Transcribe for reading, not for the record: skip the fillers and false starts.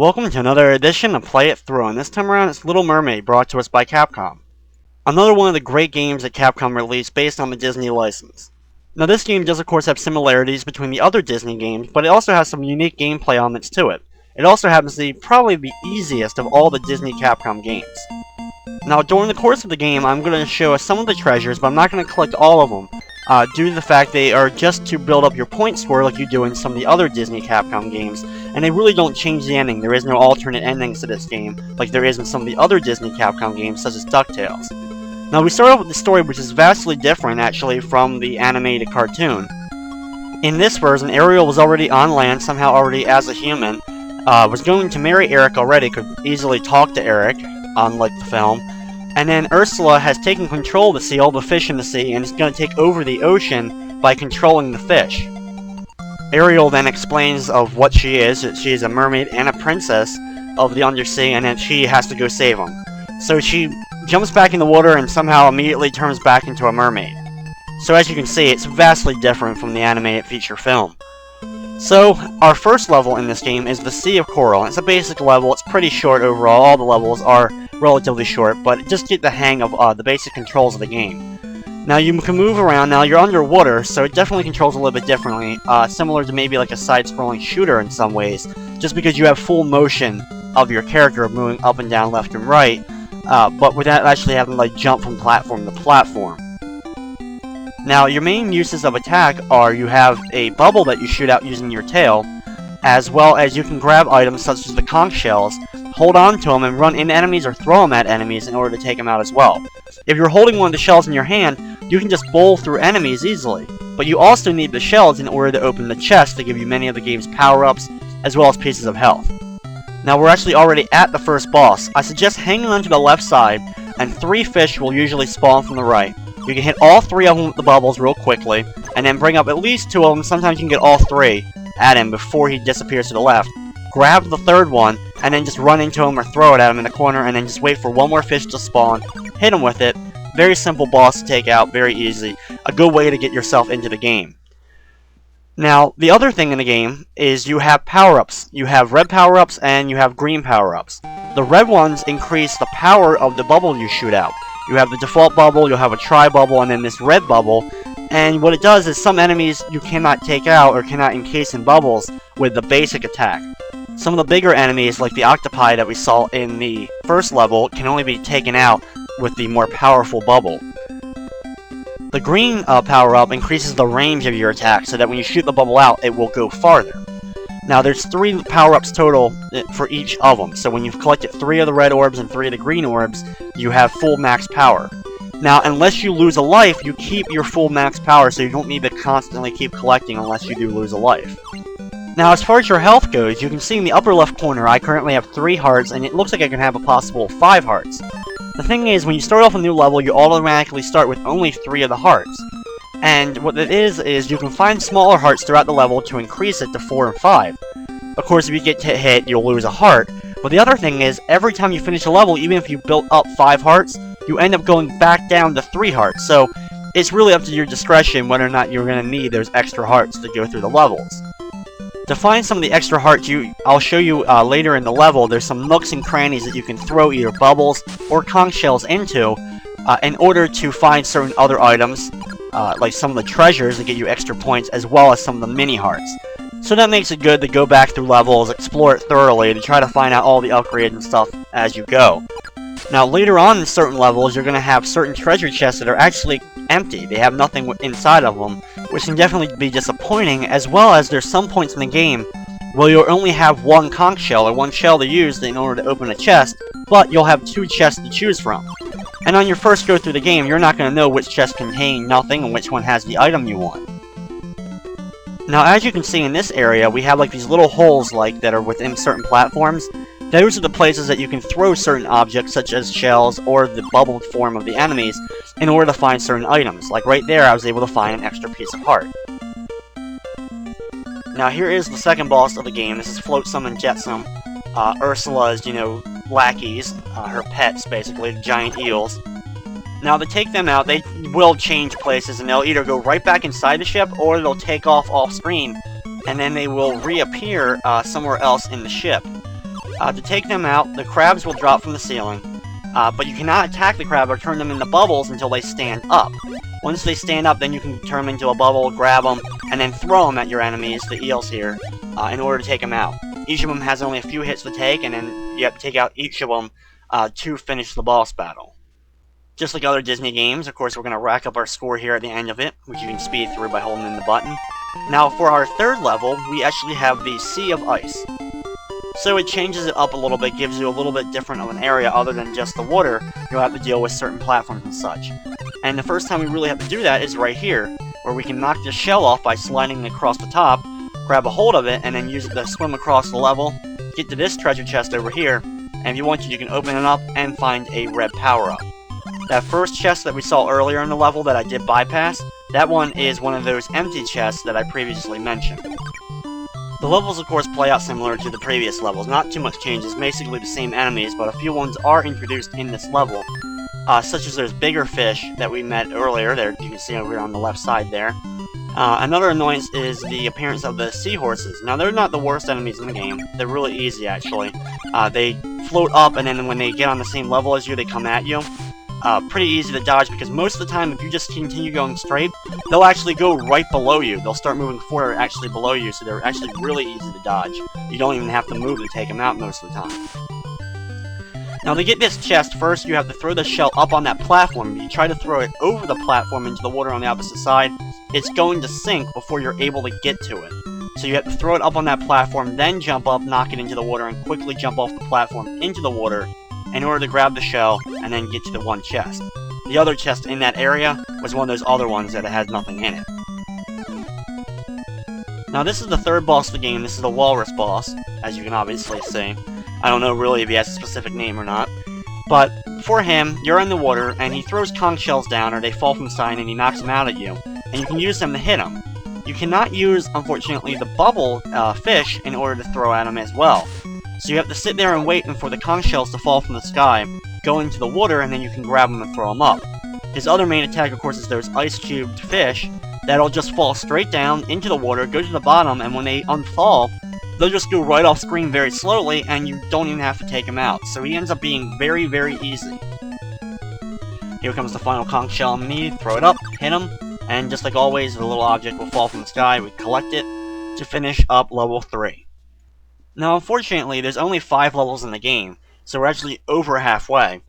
Welcome to another edition of Play It Through, and this time around it's Little Mermaid, brought to us by Capcom. Another one of the great games that Capcom released based on the Disney license. Now this game does of course have similarities between the other Disney games, but it also has some unique gameplay elements to it. It also happens to be probably the easiest of all the Disney Capcom games. Now during the course of the game I'm going to show us some of the treasures, but I'm not going to collect all of them, due to the fact they are just to build up your point score like you do in some of the other Disney Capcom games, and they really don't change the ending. There is no alternate endings to this game, like there is in some of the other Disney Capcom games, such as DuckTales. Now we start off with the story, which is vastly different, actually, from the animated cartoon. In this version, Ariel was already on land, somehow already as a human, was going to marry Eric already, could easily talk to Eric, unlike the film, and then Ursula has taken control of the sea, all the fish in the sea, and is going to take over the ocean by controlling the fish. Ariel then explains of what she is, that she is a mermaid and a princess of the undersea, and that she has to go save them. So she jumps back in the water and somehow immediately turns back into a mermaid. So as you can see, it's vastly different from the animated feature film. So, our first level in this game is the Sea of Coral. It's a basic level, it's pretty short overall, all the levels are relatively short, but just get the hang of the basic controls of the game. Now you can move around, now you're underwater, so it definitely controls a little bit differently, similar to maybe like a side-scrolling shooter in some ways, just because you have full motion of your character moving up and down, left and right, but without actually having to like jump from platform to platform. Now, your main uses of attack are you have a bubble that you shoot out using your tail, as well as you can grab items such as the conch shells, hold on to them and run into enemies or throw them at enemies in order to take them out as well. If you're holding one of the shells in your hand, you can just bowl through enemies easily, but you also need the shells in order to open the chest to give you many of the game's power-ups, as well as pieces of health. Now, we're actually already at the first boss. I suggest hanging on to the left side, and 3 fish will usually spawn from the right. You can hit all 3 of them with the bubbles real quickly, and then bring up at least 2 of them, sometimes you can get all 3 at him before he disappears to the left. Grab the 3rd one, and then just run into him or throw it at him in the corner, and then just wait for one more fish to spawn, hit him with it. Very simple boss to take out, very easy. A good way to get yourself into the game. Now, the other thing in the game is you have power-ups. You have red power-ups and you have green power-ups. The red ones increase the power of the bubble you shoot out. You have the default bubble, you'll have a tri-bubble, and then this red bubble. And what it does is some enemies you cannot take out or cannot encase in bubbles with the basic attack. Some of the bigger enemies, like the octopi that we saw in the first level, can only be taken out with the more powerful bubble. The green power-up increases the range of your attack, so that when you shoot the bubble out, it will go farther. Now, there's 3 power-ups total for each of them, so when you've collected 3 of the red orbs and 3 of the green orbs, you have full max power. Now, unless you lose a life, you keep your full max power, so you don't need to constantly keep collecting unless you do lose a life. Now, as far as your health goes, you can see in the upper left corner, I currently have 3 hearts, and it looks like I can have a possible 5 hearts. The thing is, when you start off a new level, you automatically start with only 3 of the hearts. And what it is you can find smaller hearts throughout the level to increase it to 4 and 5. Of course, if you get hit, you'll lose a heart. But the other thing is, every time you finish a level, even if you built up 5 hearts, you end up going back down to 3 hearts. So, it's really up to your discretion whether or not you're going to need those extra hearts to go through the levels. To find some of the extra hearts, I'll show you later in the level, there's some nooks and crannies that you can throw either bubbles or conch shells into in order to find certain other items, like some of the treasures that get you extra points, as well as some of the mini hearts. So that makes it good to go back through levels, explore it thoroughly, to try to find out all the upgrades and stuff as you go. Now, later on in certain levels, you're going to have certain treasure chests that are actually empty. They have nothing inside of them, which can definitely be disappointing, as well as there's some points in the game where you'll only have 1 conch shell, or 1 shell to use in order to open a chest, but you'll have 2 chests to choose from. And on your first go through the game, you're not going to know which chest contain nothing and which one has the item you want. Now, as you can see in this area, we have like these little holes that are within certain platforms. Those are the places that you can throw certain objects, such as shells or the bubbled form of the enemies, in order to find certain items. Like right there, I was able to find an extra piece of heart. Now, here is the second boss of the game. This is Flotsam and Jetsam. Ursula's, lackeys, her pets, basically, the giant eels. Now, to take them out, they will change places, and they'll either go right back inside the ship, or they'll take off screen, and then they will reappear somewhere else in the ship. To take them out, the crabs will drop from the ceiling, but you cannot attack the crab or turn them into bubbles until they stand up. Once they stand up, then you can turn them into a bubble, grab them, and then throw them at your enemies, the eels here, in order to take them out. Each of them has only a few hits to take, and then you have to take out each of them to finish the boss battle. Just like other Disney games, of course, we're going to rack up our score here at the end of it, which you can speed through by holding in the button. Now, for our third level, we actually have the Sea of Ice. So it changes it up a little bit, gives you a little bit different of an area other than just the water. You'll have to deal with certain platforms and such. And the first time we really have to do that is right here, where we can knock the shell off by sliding across the top, grab a hold of it, and then use it to swim across the level, get to this treasure chest over here, and if you want to, you can open it up and find a red power-up. That first chest that we saw earlier in the level that I did bypass, that one is one of those empty chests that I previously mentioned. The levels, of course, play out similar to the previous levels. Not too much changes, basically the same enemies, but a few ones are introduced in this level. Such as those bigger fish that we met earlier, there you can see over here on the left side there. Another annoyance is the appearance of the seahorses. Now, they're not the worst enemies in the game. They're really easy, actually. They float up, and then when they get on the same level as you, they come at you. Pretty easy to dodge, because most of the time, if you just continue going straight, they'll actually go right below you. They'll start moving forward actually below you, so they're actually really easy to dodge. You don't even have to move to take them out most of the time. Now, to get this chest, first you have to throw the shell up on that platform. If you try to throw it over the platform into the water on the opposite side, it's going to sink before you're able to get to it. So you have to throw it up on that platform, then jump up, knock it into the water, and quickly jump off the platform into the water in order to grab the shell and then get to the one chest. The other chest in that area was one of those other ones that had nothing in it. Now, this is the third boss of the game. This is the walrus boss, as you can obviously see. I don't know really if he has a specific name or not. But for him, you're in the water, and he throws conch shells down, or they fall from the side, and he knocks them out at you. And you can use them to hit him. You cannot use, unfortunately, the bubble fish in order to throw at him as well. So you have to sit there and wait for the conch shells to fall from the sky, go into the water, and then you can grab them and throw them up. His other main attack, of course, is those ice-cubed fish that'll just fall straight down into the water, go to the bottom, and when they unfall, they'll just go right off screen very slowly, and you don't even have to take them out. So he ends up being very, very easy. Here comes the final conch shell on me. Throw it up, hit him, and just like always, the little object will fall from the sky. We collect it to finish up level 3. Now, unfortunately, there's only 5 levels in the game, so we're actually over halfway.